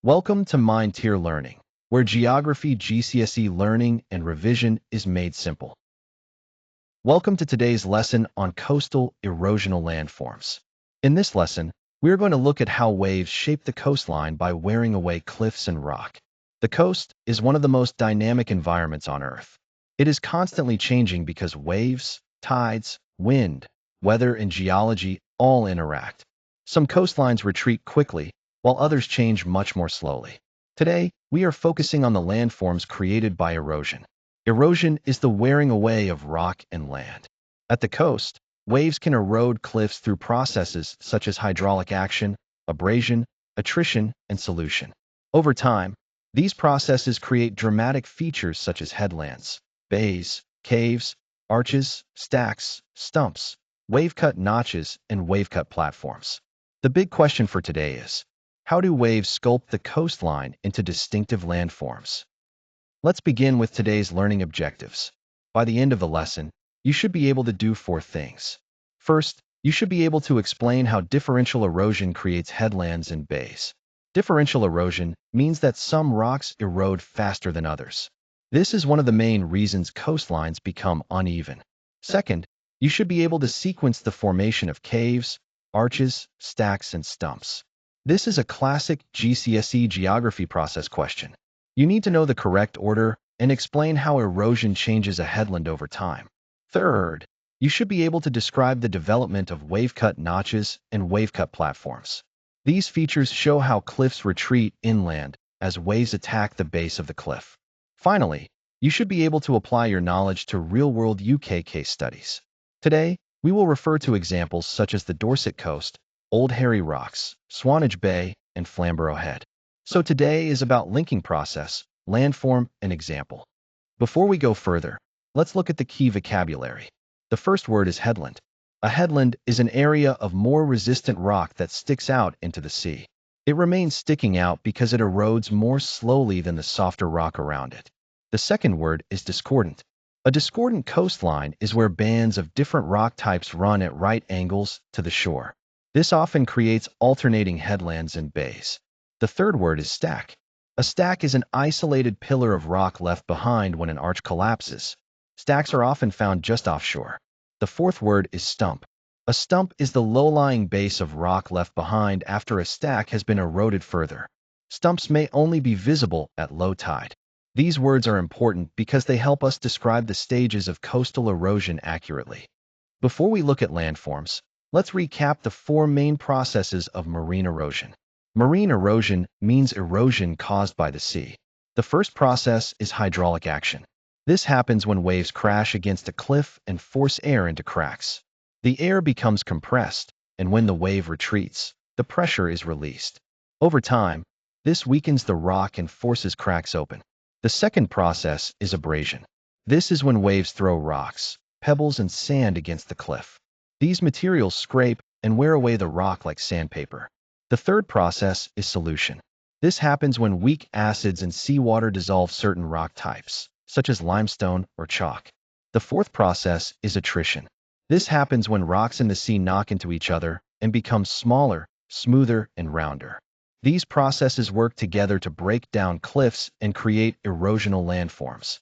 Welcome to MindTier Learning, where geography, GCSE learning, and revision is made simple. Welcome to today's lesson on coastal erosional landforms. In this lesson, we are going to look at how waves shape the coastline by wearing away cliffs and rock. The coast is one of the most dynamic environments on Earth. It is constantly changing because waves, tides, wind, weather, and geology all interact. Some coastlines retreat quickly, while others change much more slowly. Today, we are focusing on the landforms created by erosion. Erosion is the wearing away of rock and land. At the coast, waves can erode cliffs through processes such as hydraulic action, abrasion, attrition, and solution. Over time, these processes create dramatic features such as headlands, bays, caves, arches, stacks, stumps, wave-cut notches, and wave-cut platforms. The big question for today is, how do waves sculpt the coastline into distinctive landforms? Let's begin with today's learning objectives. By the end of the lesson, you should be able to do 4 things. First, you should be able to explain how differential erosion creates headlands and bays. Differential erosion means that some rocks erode faster than others. This is one of the main reasons coastlines become uneven. Second, you should be able to sequence the formation of caves, arches, stacks, and stumps. This is a classic GCSE Geography process question. You need to know the correct order and explain how erosion changes a headland over time. Third, you should be able to describe the development of wave-cut notches and wave-cut platforms. These features show how cliffs retreat inland as waves attack the base of the cliff. Finally, you should be able to apply your knowledge to real-world UK case studies. Today, we will refer to examples such as the Dorset Coast, Old Hairy Rocks, Swanage Bay, and Flamborough Head. So today is about linking process, landform, and example. Before we go further, let's look at the key vocabulary. The first word is headland. A headland is an area of more resistant rock that sticks out into the sea. It remains sticking out because it erodes more slowly than the softer rock around it. The second word is discordant. A discordant coastline is where bands of different rock types run at right angles to the shore. This often creates alternating headlands and bays. The third word is stack. A stack is an isolated pillar of rock left behind when an arch collapses. Stacks are often found just offshore. The fourth word is stump. A stump is the low-lying base of rock left behind after a stack has been eroded further. Stumps may only be visible at low tide. These words are important because they help us describe the stages of coastal erosion accurately. Before we look at landforms, let's recap the 4 main processes of marine erosion. Marine erosion means erosion caused by the sea. The first process is hydraulic action. This happens when waves crash against a cliff and force air into cracks. The air becomes compressed, and when the wave retreats, the pressure is released. Over time, this weakens the rock and forces cracks open. The second process is abrasion. This is when waves throw rocks, pebbles, and sand against the cliff. These materials scrape and wear away the rock like sandpaper. The third process is solution. This happens when weak acids and seawater dissolve certain rock types, such as limestone or chalk. The fourth process is attrition. This happens when rocks in the sea knock into each other and become smaller, smoother, and rounder. These processes work together to break down cliffs and create erosional landforms.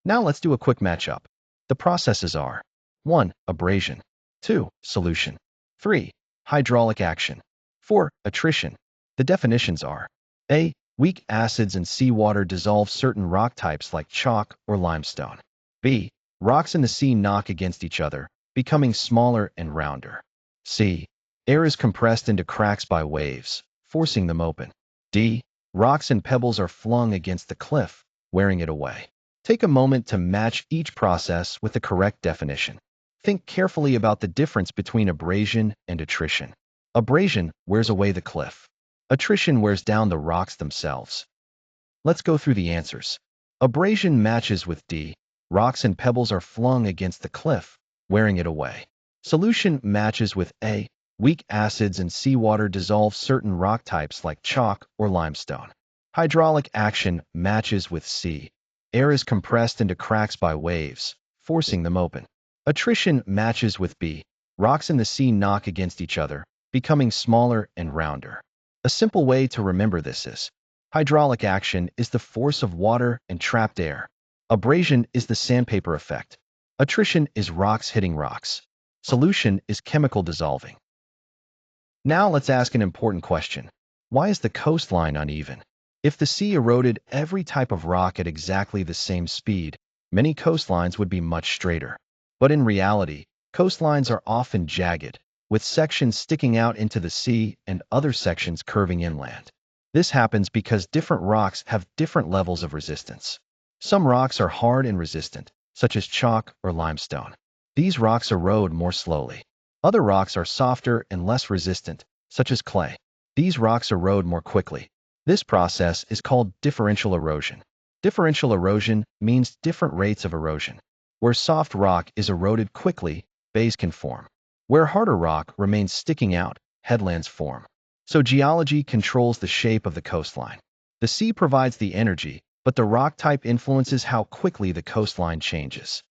Now let's do a quick matchup. The processes are 1. Abrasion, 2. Solution, 3. Hydraulic action, 4. Attrition. The definitions are: A. Weak acids and seawater dissolve certain rock types like chalk or limestone. B. Rocks in the sea knock against each other, becoming smaller and rounder. C. Air is compressed into cracks by waves, forcing them open. D. Rocks and pebbles are flung against the cliff, wearing it away. Take a moment to match each process with the correct definition. Think carefully about the difference between abrasion and attrition. Abrasion wears away the cliff. Attrition wears down the rocks themselves. Let's go through the answers. Abrasion matches with D. Rocks and pebbles are flung against the cliff, wearing it away. Solution matches with A. Weak acids and seawater dissolve certain rock types like chalk or limestone. Hydraulic action matches with C. Air is compressed into cracks by waves, forcing them open. Attrition matches with B. Rocks in the sea knock against each other, becoming smaller and rounder. A simple way to remember this is hydraulic action is the force of water and trapped air. Abrasion is the sandpaper effect. Attrition is rocks hitting rocks. Solution is chemical dissolving. Now let's ask an important question. Why is the coastline uneven? If the sea eroded every type of rock at exactly the same speed, many coastlines would be much straighter. But in reality, coastlines are often jagged, with sections sticking out into the sea and other sections curving inland. This happens because different rocks have different levels of resistance. Some rocks are hard and resistant, such as chalk or limestone. These rocks erode more slowly. Other rocks are softer and less resistant, such as clay. These rocks erode more quickly. This process is called differential erosion. Differential erosion means different rates of erosion. Where soft rock is eroded quickly, bays can form. Where harder rock remains sticking out, headlands form. So geology controls the shape of the coastline. The sea provides the energy, but the rock type influences how quickly the coastline changes.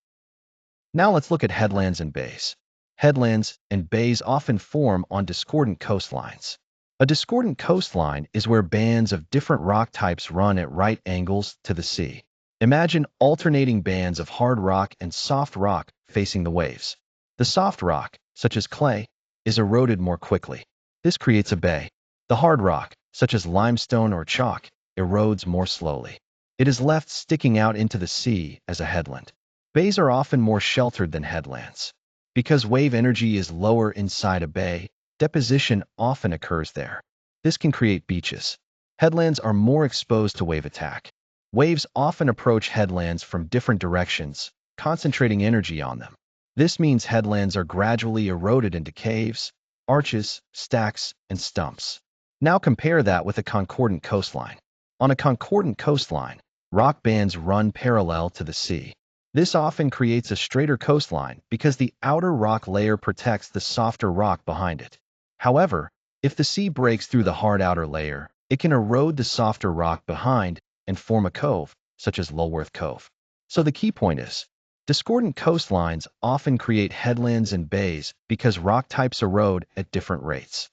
Now let's look at headlands and bays. Headlands and bays often form on discordant coastlines. A discordant coastline is where bands of different rock types run at right angles to the sea. Imagine alternating bands of hard rock and soft rock facing the waves. The soft rock, such as clay, is eroded more quickly. This creates a bay. The hard rock, such as limestone or chalk, erodes more slowly. It is left sticking out into the sea as a headland. Bays are often more sheltered than headlands. Because wave energy is lower inside a bay, deposition often occurs there. This can create beaches. Headlands are more exposed to wave attack. Waves often approach headlands from different directions, concentrating energy on them. This means headlands are gradually eroded into caves, arches, stacks, and stumps. Now compare that with a concordant coastline. On a concordant coastline, rock bands run parallel to the sea. This often creates a straighter coastline because the outer rock layer protects the softer rock behind it. However, if the sea breaks through the hard outer layer, it can erode the softer rock behind and form a cove, such as Lulworth Cove. So the key point is, discordant coastlines often create headlands and bays because rock types erode at different rates.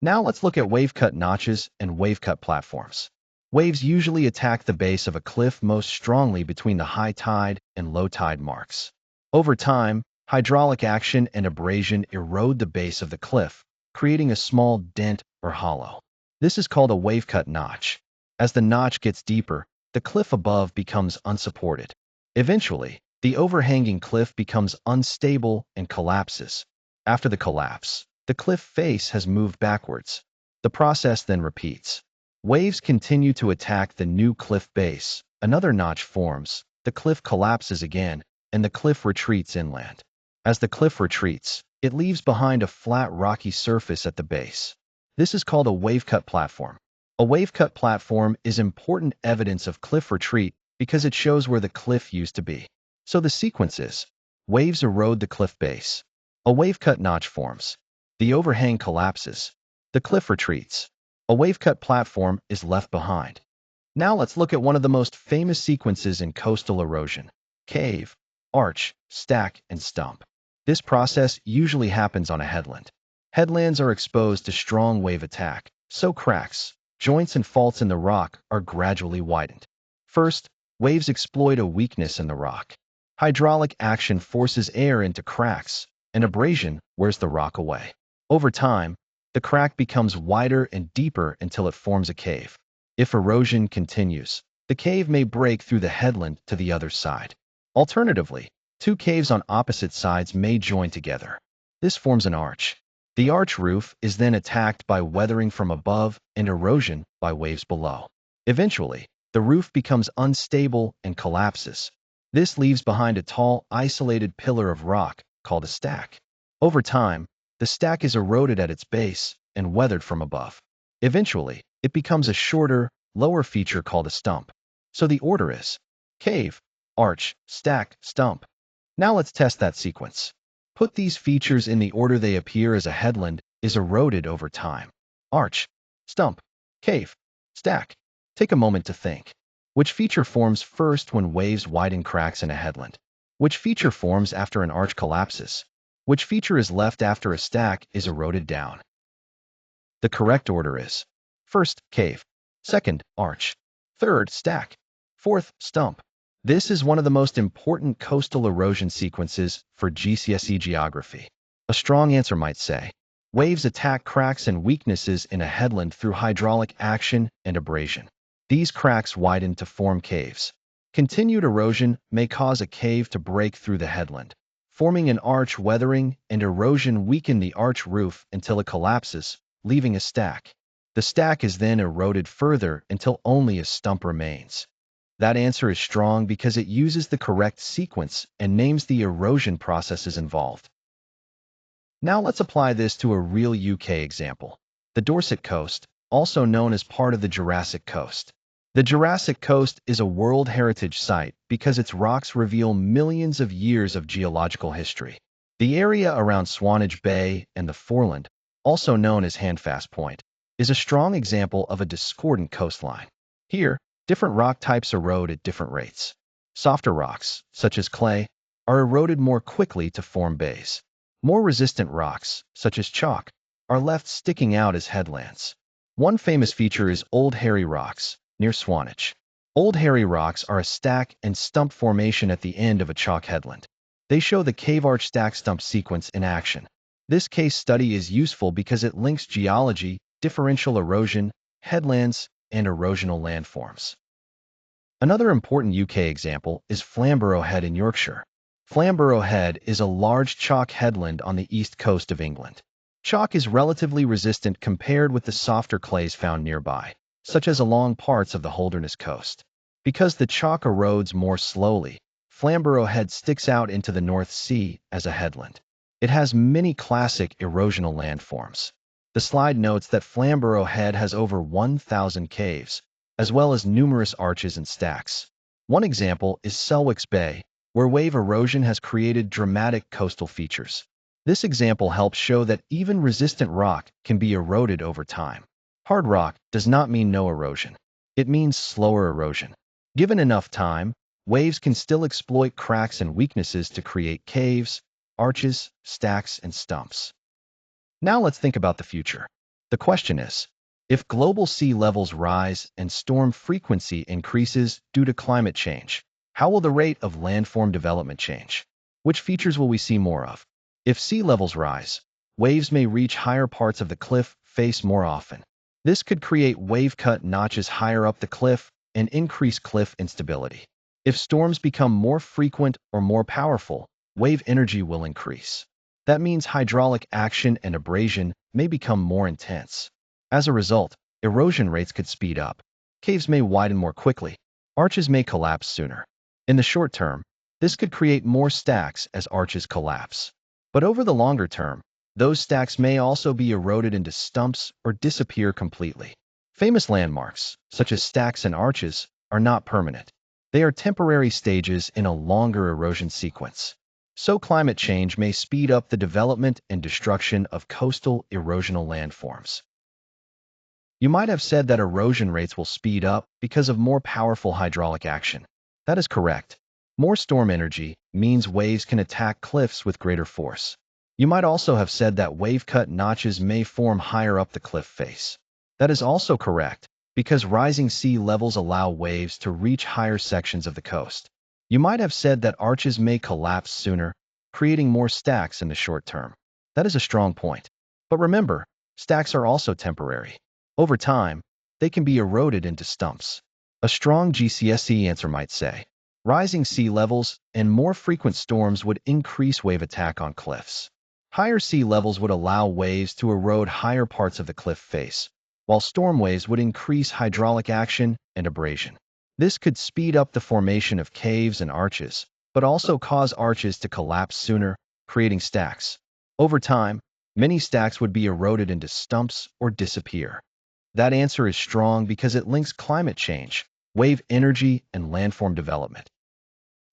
Now let's look at wave-cut notches and wave-cut platforms. Waves usually attack the base of a cliff most strongly between the high tide and low tide marks. Over time, hydraulic action and abrasion erode the base of the cliff, creating a small dent or hollow. This is called a wave-cut notch. As the notch gets deeper, the cliff above becomes unsupported. Eventually, the overhanging cliff becomes unstable and collapses. After the collapse, the cliff face has moved backwards. The process then repeats. Waves continue to attack the new cliff base. Another notch forms, the cliff collapses again, and the cliff retreats inland. As the cliff retreats, it leaves behind a flat rocky surface at the base. This is called a wave-cut platform. A wave-cut platform is important evidence of cliff retreat because it shows where the cliff used to be. So the sequence is, waves erode the cliff base. A wave-cut notch forms. The overhang collapses. The cliff retreats. A wave-cut platform is left behind. Now let's look at one of the most famous sequences in coastal erosion: cave, arch, stack, and stump. This process usually happens on a headland. Headlands are exposed to strong wave attack, so cracks, joints, and faults in the rock are gradually widened. First, waves exploit a weakness in the rock. Hydraulic action forces air into cracks, and abrasion wears the rock away. Over time, the crack becomes wider and deeper until it forms a cave. If erosion continues, the cave may break through the headland to the other side. Alternatively, two caves on opposite sides may join together. This forms an arch. The arch roof is then attacked by weathering from above and erosion by waves below. Eventually, the roof becomes unstable and collapses. This leaves behind a tall, isolated pillar of rock called a stack. Over time, the stack is eroded at its base and weathered from above. Eventually, it becomes a shorter, lower feature called a stump. So the order is cave, arch, stack, stump. Now let's test that sequence. Put these features in the order they appear as a headland is eroded over time. Arch, stump, cave, stack. Take a moment to think. Which feature forms first when waves widen cracks in a headland? Which feature forms after an arch collapses? Which feature is left after a stack is eroded down? The correct order is: first, cave; second, arch; third, stack; fourth, stump. This is one of the most important coastal erosion sequences for GCSE Geography. A strong answer might say, waves attack cracks and weaknesses in a headland through hydraulic action and abrasion. These cracks widen to form caves. Continued erosion may cause a cave to break through the headland, forming an arch. Weathering and erosion weaken the arch roof until it collapses, leaving a stack. The stack is then eroded further until only a stump remains. That answer is strong because it uses the correct sequence and names the erosion processes involved. Now let's apply this to a real UK example: the Dorset Coast, also known as part of the Jurassic Coast. The Jurassic Coast is a World Heritage Site because its rocks reveal millions of years of geological history. The area around Swanage Bay and the Foreland, also known as Handfast Point, is a strong example of a discordant coastline. Here, different rock types erode at different rates. Softer rocks, such as clay, are eroded more quickly to form bays. More resistant rocks, such as chalk, are left sticking out as headlands. One famous feature is Old Hairy Rocks, near Swanage. Old Hairy Rocks are a stack and stump formation at the end of a chalk headland. They show the cave arch stack stump sequence in action. This case study is useful because it links geology, differential erosion, headlands, and erosional landforms. Another important UK example is Flamborough Head in Yorkshire. Flamborough Head is a large chalk headland on the east coast of England. Chalk is relatively resistant compared with the softer clays found nearby, such as along parts of the Holderness coast. Because the chalk erodes more slowly, Flamborough Head sticks out into the North Sea as a headland. It has many classic erosional landforms. The slide notes that Flamborough Head has over 1,000 caves, as well as numerous arches and stacks. One example is Selwick's Bay, where wave erosion has created dramatic coastal features. This example helps show that even resistant rock can be eroded over time. Hard rock does not mean no erosion. It means slower erosion. Given enough time, waves can still exploit cracks and weaknesses to create caves, arches, stacks, and stumps. Now let's think about the future. The question is, if global sea levels rise and storm frequency increases due to climate change, how will the rate of landform development change? Which features will we see more of? If sea levels rise, waves may reach higher parts of the cliff face more often. This could create wave-cut notches higher up the cliff and increase cliff instability. If storms become more frequent or more powerful, wave energy will increase. That means hydraulic action and abrasion may become more intense. As a result, erosion rates could speed up. Caves may widen more quickly. Arches may collapse sooner. In the short term, this could create more stacks as arches collapse. But over the longer term, those stacks may also be eroded into stumps or disappear completely. Famous landmarks, such as stacks and arches, are not permanent. They are temporary stages in a longer erosion sequence. So climate change may speed up the development and destruction of coastal erosional landforms. You might have said that erosion rates will speed up because of more powerful hydraulic action. That is correct. More storm energy means waves can attack cliffs with greater force. You might also have said that wave-cut notches may form higher up the cliff face. That is also correct, because rising sea levels allow waves to reach higher sections of the coast. You might have said that arches may collapse sooner, creating more stacks in the short term. That is a strong point. But remember, stacks are also temporary. Over time, they can be eroded into stumps. A strong GCSE answer might say, rising sea levels and more frequent storms would increase wave attack on cliffs. Higher sea levels would allow waves to erode higher parts of the cliff face, while storm waves would increase hydraulic action and abrasion. This could speed up the formation of caves and arches, but also cause arches to collapse sooner, creating stacks. Over time, many stacks would be eroded into stumps or disappear. That answer is strong because it links climate change, wave energy, and landform development.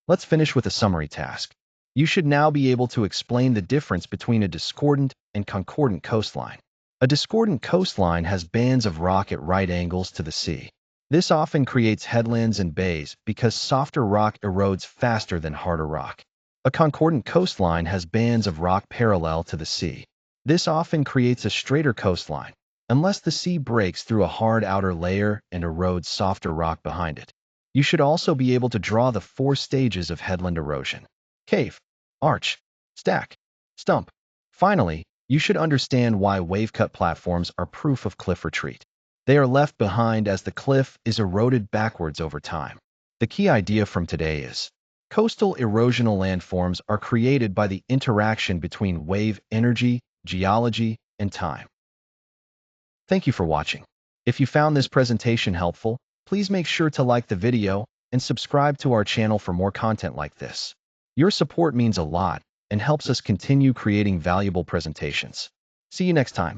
Let's finish with a summary task. You should now be able to explain the difference between a discordant and concordant coastline. A discordant coastline has bands of rock at right angles to the sea. This often creates headlands and bays because softer rock erodes faster than harder rock. A concordant coastline has bands of rock parallel to the sea. This often creates a straighter coastline. unless the sea breaks through a hard outer layer and erodes softer rock behind it. You should also be able to draw the 4 stages of headland erosion: cave, arch, stack, stump. Finally, you should understand why wave-cut platforms are proof of cliff retreat. They are left behind as the cliff is eroded backwards over time. The key idea from today is coastal erosional landforms are created by the interaction between wave energy, geology, and time. Thank you for watching. If you found this presentation helpful, please make sure to like the video and subscribe to our channel for more content like this. Your support means a lot and helps us continue creating valuable presentations. See you next time.